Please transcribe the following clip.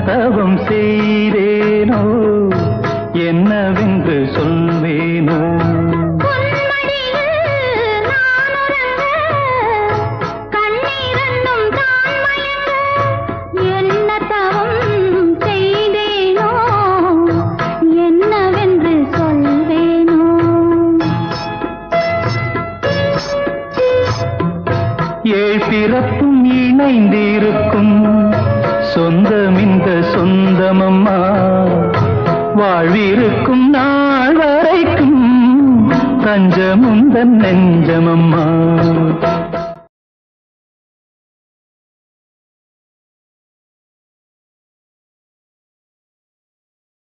தவம் செய்தேனோ என்னவென்று சொல்வேனோ. ஏழ் பிறப்பும் இணைந்திருக்கும் சொந்தம் இந்த சொந்தமம்மா, வாழ்விருக்கும் நாள் வரைக்கும் தஞ்சமுந்தன் நெஞ்சமம்மா.